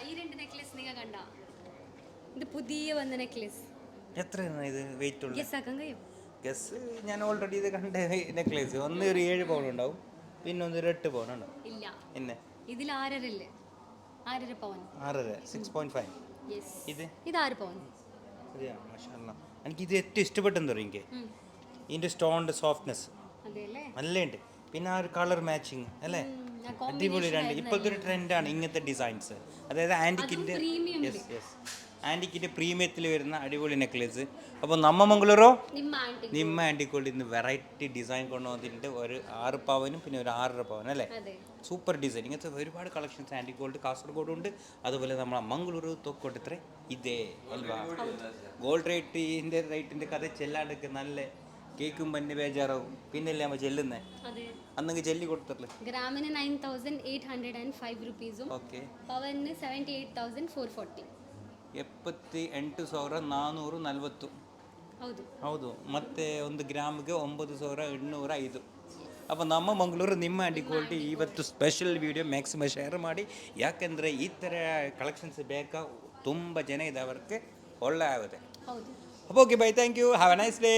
ഈ രണ്ട് നെക്ലസ് നിങ്ങൾ കണ്ട ഇത് പുതിയ വന്ന നെക്ലസ് എത്രയാണ് ഇത് വെയിറ്റ് ഉള്ളത്? ഗസ് ആക്കാൻ കഴിയും? ഗസ് ഞാൻ ഓൾറെഡി ഇത് കണ്ട നെക്ലേസ് ഒന്ന് ഒരു 7 പൗൺ ഉണ്ടാവും, പിന്നെ ഒന്ന് ഒരു 8 പൗൺ ഉണ്ടാവും. ഇല്ല, പിന്നെ ഇതിൽ 6.5 പവൻ. 6.5 6.5. യെസ്, ഇത് ഇത് 6 പവൻ. അതെയാ, മാഷാഅല്ലാ. എനിക്ക് ഇത് ഏറ്റവും ഇഷ്ടപ്പെട്ടെന്ന് പറയും. എനിക്ക് ഇതിൻ്റെ സ്റ്റോണിൻ്റെ സോഫ്റ്റ്നെസ് അതെല്ലേ, നല്ലുണ്ട്. പിന്നെ ആ ഒരു കളർ മാച്ചിങ് അല്ലേ, അടിപൊളി. രണ്ട് ഇപ്പോഴത്തെ ഒരു ട്രെൻഡാണ് ഇങ്ങനത്തെ ഡിസൈൻസ്, അതായത് ആൻറ്റിക്കിൻ്റെ യെസ് യെസ് ആൻറ്റിക്കിൻ്റെ പ്രീമിയത്തിൽ വരുന്ന അടിപൊളി നെക്ലേസ്. അപ്പോൾ നമ്മ മംഗളൂരോ നിമ്മ ആൻറ്റിക്കോൾഡ് ഇന്ന് വെറൈറ്റി ഡിസൈൻ കൊണ്ടുവന്നിട്ടുണ്ട്. ഒരു 6 പവനും പിന്നെ ഒരു 6.5 പവൻ അല്ലേ, സൂപ്പർ ഡിസൈൻ. ഇങ്ങനത്തെ ഒരുപാട് കളക്ഷൻസ് ആൻറ്റിക്കോൾഡ് കാസർഗോഡ് ഉണ്ട്, അതുപോലെ നമ്മളെ മംഗളൂരു തോക്കോട്ട് ഇത്ര ഇതേ അൽവാ. ഗോൾഡ് റേറ്റിൻ്റെ കഥ ചെല്ലാണ്ടൊക്കെ നല്ല കേക്കും പന്നെ ബേജാറാവും, പിന്നല്ലേ നമ്മൾ ചെല്ലുന്നേ, അന്നൊക്കെ ചെല്ലി കൊടുത്തിട്ടില്ല. ഗ്രാമിന് 9805 ರುಪೀಸು, ಓಕೆ, ಪವನ್ 78440. 78,440. ಹೌದು ಹೌದು, ಮತ್ತೆ ಒಂದು ಗ್ರಾಮ್ಗೆ 9,805. അപ്പോൾ ನಮ್ಮ ಮಂಗಳೂರು ನಿಮ್ಮ ಆಂಟಿಕ್ವಾಲಿಟಿ ಇವತ್ತು ಸ್ಪೆಷಲ್ ವಿಡಿಯೋ ಮ್ಯಾಕ್ಸಿಮಮ್ ಶೇರ್ ಮಾಡಿ, ಯಾಕೆಂದರೆ ಈ ಥರ ಕಲೆಕ್ಷನ್ಸ್ ಬೇಕಾ ತುಂಬ ಜನ ಇದೆ, ಅವರಿಗೆ ಒಳ್ಳೆ ಆಗುತ್ತೆ. ಹೌದು. Okay bye, thank you, have a nice day.